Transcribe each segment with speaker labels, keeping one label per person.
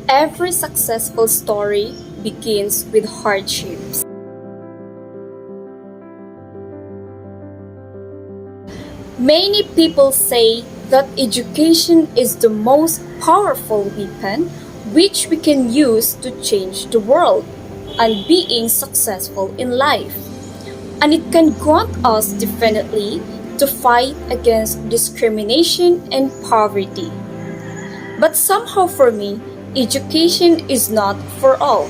Speaker 1: Every successful story begins with hardships. Many people say that education is the most powerful weapon which we can use to change the world and being successful in life. And it can grant us definitely to fight against discrimination and poverty. But somehow for me, education is not for all.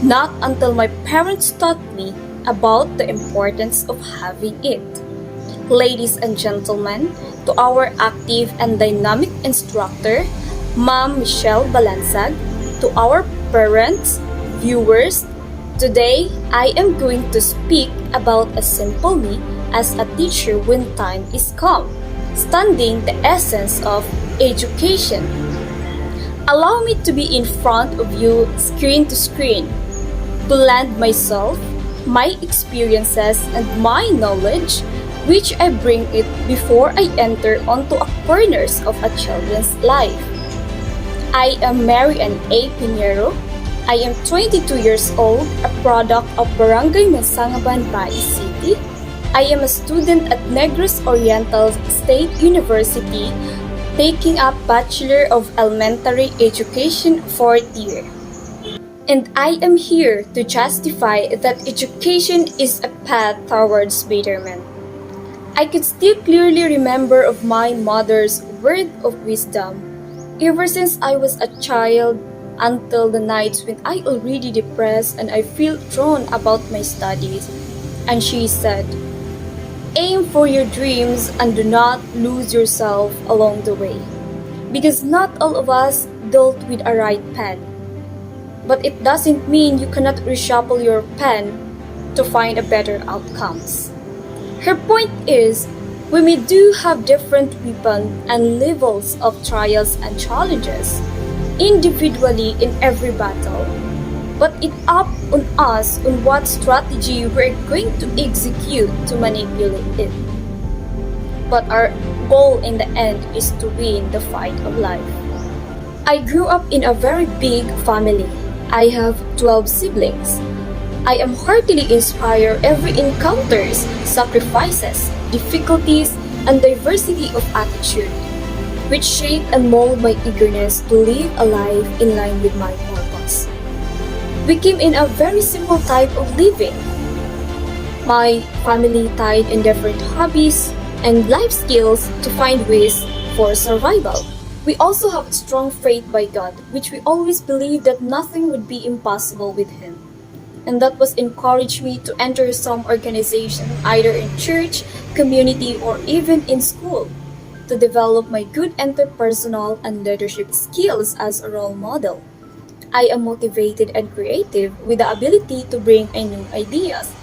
Speaker 1: Not until my parents taught me about the importance of having it. Ladies and gentlemen, to our active and dynamic instructor, Ma'am Michelle Balansag, to our parents, viewers, today I am going to speak about a simple me as a teacher when time is come, studying the essence of education. Allow me to be in front of you screen to screen, to lend myself, my experiences, and my knowledge which I bring it before I enter onto a corners of a children's life. I am Mary Ann A. Pinheiro. I am 22 years old, a product of Barangay Mansangaban, Bai City. I am a student at Negros Oriental State University, taking up Bachelor of Elementary Education 4th year. And I am here to justify that education is a path towards betterment. I could still clearly remember of my mother's word of wisdom ever since I was a child until the nights when I already depressed and I feel drawn about my studies. And she said, aim for your dreams and do not lose yourself along the way. Because not all of us dealt with a right pen. But it doesn't mean you cannot reshuffle your pen to find a better outcomes. Her point is, we may do have different weapons and levels of trials and challenges, individually in every battle, but it's up on us on what strategy we're going to execute to manipulate it. But our goal in the end is to win the fight of life. I grew up in a very big family. I have 12 siblings. I am heartily inspired every encounters, sacrifices, difficulties, and diversity of attitude, which shape and mold my eagerness to live a life in line with my purpose. We came in a very simple type of living. My family tied in different hobbies and life skills to find ways for survival. We also have strong faith by God, which we always believed that nothing would be impossible with Him. And that was encouraged me to enter some organization, either in church, community, or even in school, to develop my good interpersonal and leadership skills as a role model. I am motivated and creative with the ability to bring in new ideas.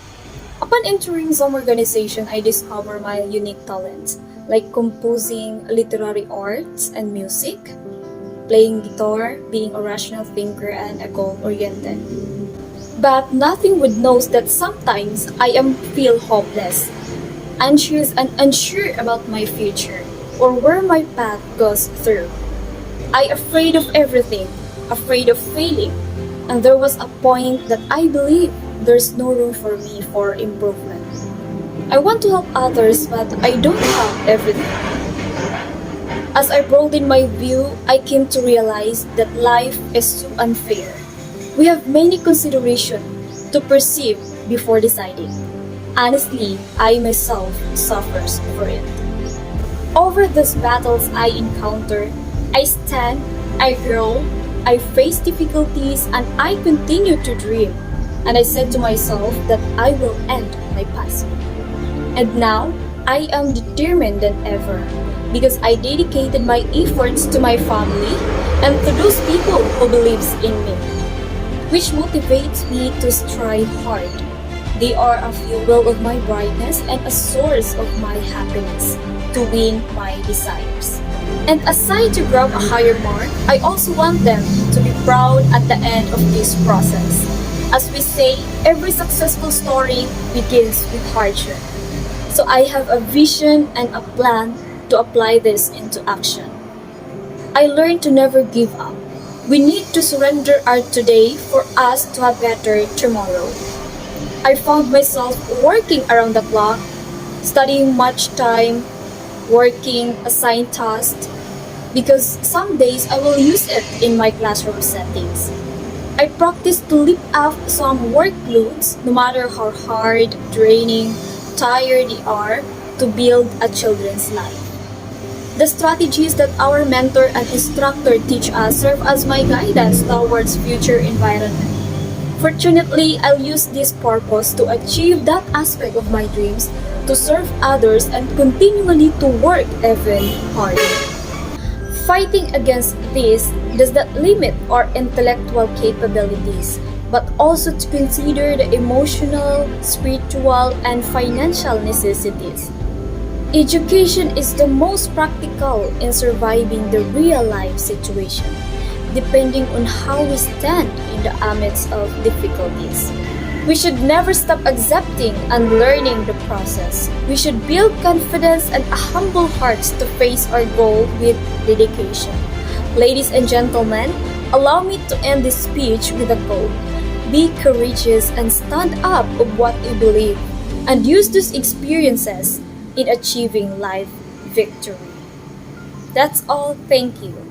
Speaker 1: Upon entering some organization, I discover my unique talents, like composing literary arts and music, playing guitar, being a rational thinker, and a goal-oriented. But nothing would know that sometimes I am feel hopeless, anxious and unsure about my future or where my path goes through. I afraid of everything, afraid of failing, and there was a point that I believe there's no room for me for improvement. I want to help others, but I don't have everything. As I broadened my view, I came to realize that life is so unfair. We have many considerations to perceive before deciding. Honestly, I myself suffers for it. Over these battles I encounter, I stand, I grow, I face difficulties, and I continue to dream. And I said to myself that I will end my past. And now, I am determined than ever because I dedicated my efforts to my family and to those people who believes in me, which motivates me to strive hard. They are a fuel of my brightness and a source of my happiness to win my desires. And aside to grab a higher mark, I also want them to be proud at the end of this process. As we say, every successful story begins with hardship. So I have a vision and a plan to apply this into action. I learned to never give up, We need to surrender our today for us to have better tomorrow. I found myself working around the clock, studying much time, working assigned tasks, because some days I will use it in my classroom settings. I practice to lift up some workloads, no matter how hard, draining, tired they are, to build a children's life. The strategies that our mentor and instructor teach us serve as my guidance towards future environment. Fortunately, I'll use this purpose to achieve that aspect of my dreams, to serve others and continually to work even harder. Fighting against this does not limit our intellectual capabilities, but also to consider the emotional, spiritual, and financial necessities. Education is the most practical in surviving the real life situation, depending on how we stand in the midst of difficulties. We should never stop accepting and learning the process. We should build confidence and a humble hearts to face our goal with dedication. Ladies and gentlemen, allow me to end this speech with a quote. Be courageous and stand up of what you believe, and use these experiences in achieving life victory. That's all. Thank you.